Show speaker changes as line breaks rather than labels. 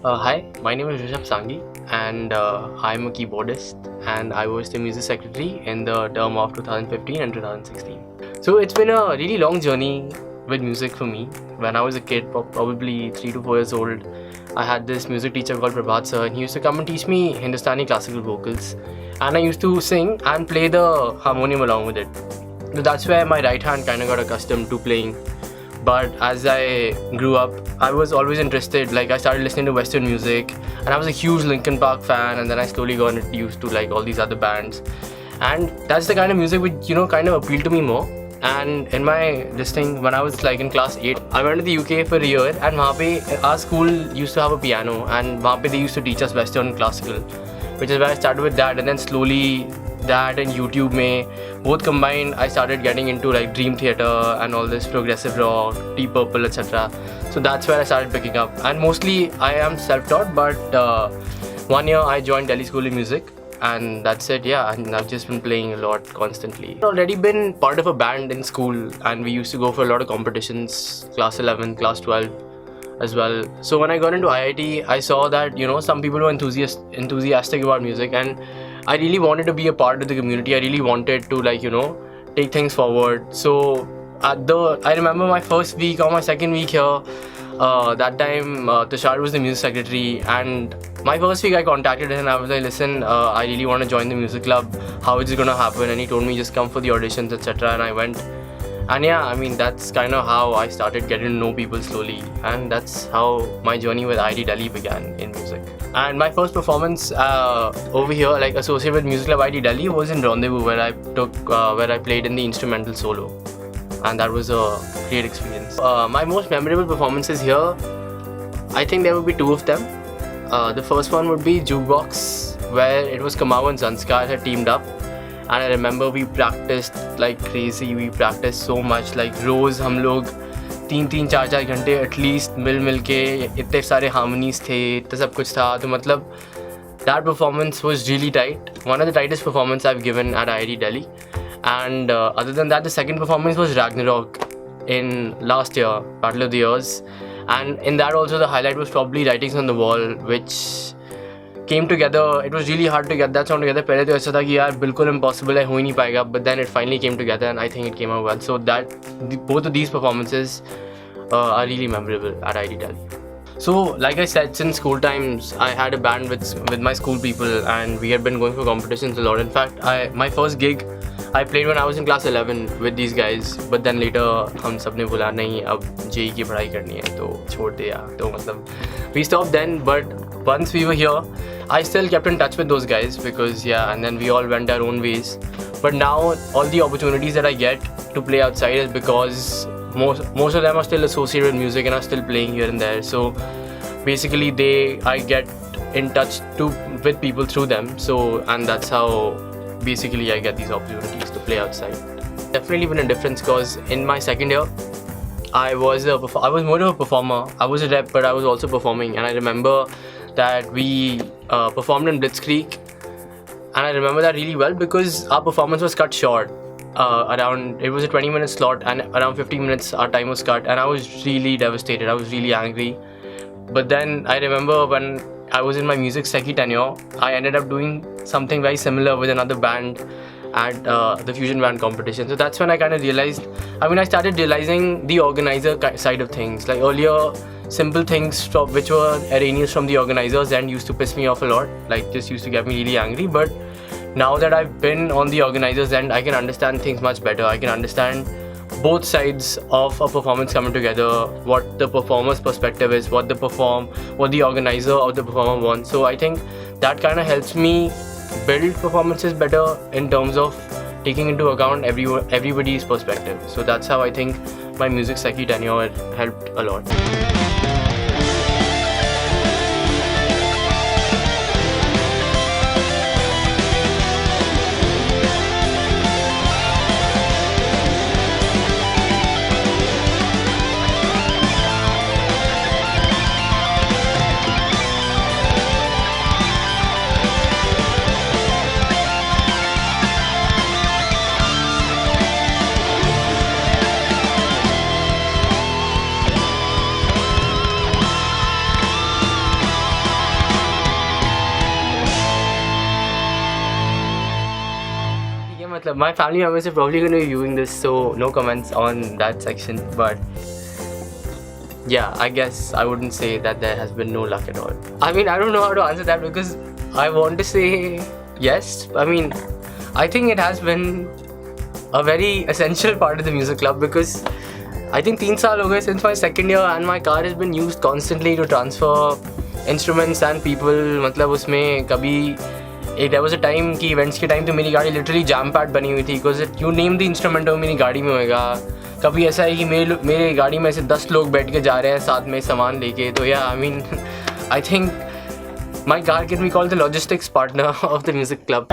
Hi, my name is Rishabh Sanghi, and I'm a keyboardist, and I was the music secretary in the term of 2015 and 2016. So it's been a really long journey with music for me. When I was a kid, probably 3 to 4 years old, I had this music teacher called Prabhat sir, and he used to come and teach me Hindustani classical vocals, and I used to sing and play the harmonium along with it. So that's where my right hand kind of got accustomed to playing. But as I grew up, I was always interested. Like, I started listening to Western music, and I was a huge Linkin Park fan, and then I slowly got used to like all these other bands, and that's the kind of music which kind of appealed to me more. And in my listening, when I was like in class 8, I went to the UK for a year, and वहाँ पे our school used to have a piano, and वहाँ पे they used to teach us Western classical, which is why I started with that, and then slowly that and YouTube में both combined, I started getting into like Dream Theater and all this progressive rock, Deep Purple, etc. So that's where I started picking up, and mostly I am self-taught, but 1 year I joined Delhi School of Music, and that's it. Yeah, and I've just been playing a lot constantly. I've already been part of a band in school, and we used to go for a lot of competitions, class 11, class 12 as well. So when I got into IIT, I saw that some people were enthusiastic about music, and I really wanted to be a part of the community. I really wanted to take things forward. So I remember my first week or my second week here, that time Tushar was the music secretary, and my first week I contacted him and I was like, listen, I really want to join the music club. How is it going to happen? And he told me just come for the auditions, etc. And I went. And yeah, I mean, that's kind of how I started getting to know people slowly, and that's how my journey with IIT Delhi began in music. And my first performance over here, like associated with Music Club IIT Delhi, was in Rendezvous, where I played in the instrumental solo, and that was a great experience. My most memorable performances here, I think there would be two of them. The first one would be Jukebox, where it was Kamau and Zanskar had teamed up. And I remember we practiced like crazy. We practiced so much, like रोज हम लोग 3-4 घंटे at least मिल के इतने सारे harmonies थे, इतना सब कुछ था. तो मतलब that performance was really tight. One of the tightest performances I've given at IIT Delhi. And other than that, the second performance was Ragnarok in last year, Battle of the Years. And in that also the highlight was probably Writings on the Wall, which came together. It was really hard to get that song together. पहले तो ऐसा था कि यार बिल्कुल impossible है, हो ही नहीं पाएगा. But then it finally came together, and I think it came out well. So both of these performances are really memorable at IIT Delhi. So like I said, since school times, I had a band with my school people, and we had been going for competitions a lot. In fact, my first gig I played when I was in class 11 with these guys. But then later हम सब ने बोला नहीं, अब JEE की पढ़ाई करनी है तो छोड़ दिया. तो मतलब we stopped then. But once we were here, I still kept in touch with those guys, because and then we all went our own ways. But now all the opportunities that I get to play outside is because most of them are still associated with music and are still playing here and there. So basically I get in touch with people through them. So, and that's how basically I get these opportunities to play outside. Definitely been a difference, because in my second year I was more of a performer. I was a rep, but I was also performing. And I remember that we performed in Blitzkrieg, and I remember that really well because our performance was cut short. It was a 20-minute slot, and around 15 minutes our time was cut, and I was really devastated. I was really angry. But then I remember when I was in my music secchi tenure, I ended up doing something very similar with another band at the fusion band competition. So that's when I kind of realized, I started realizing the organizer side of things. Like earlier, simple things which were erroneous from the organizers and used to piss me off a lot. Like, this used to get me really angry. But now that I've been on the organizers end, I can understand things much better. I can understand both sides of a performance coming together, what the performer's perspective is, what the organizer of the performer wants. So I think that kind of helps me build performances better in terms of taking into account everybody's perspective. So that's how I think my music secchi tenure helped a lot. मतलब my family members are probably going to be viewing this, so no comments on that section. But yeah, I guess I wouldn't say that there has been no luck at all. I mean, I don't know how to answer that because I want to say yes. I mean, I think it has been a very essential part of the music club because I think 3 साल हो गए since my second year and my car has been used constantly to transfer instruments and people. मतलब उसमें कभी there was a time कि events के time तो मेरी गाड़ी literally jam packed बनी हुई थी because you name the instrument वो मेरी गाड़ी में होएगा. कभी ऐसा है कि मेरे गाड़ी में ऐसे 10 लोग बैठ के जा रहे हैं साथ में सामान लेके. तो yeah, I mean, I think my car can be called the logistics partner of the music club.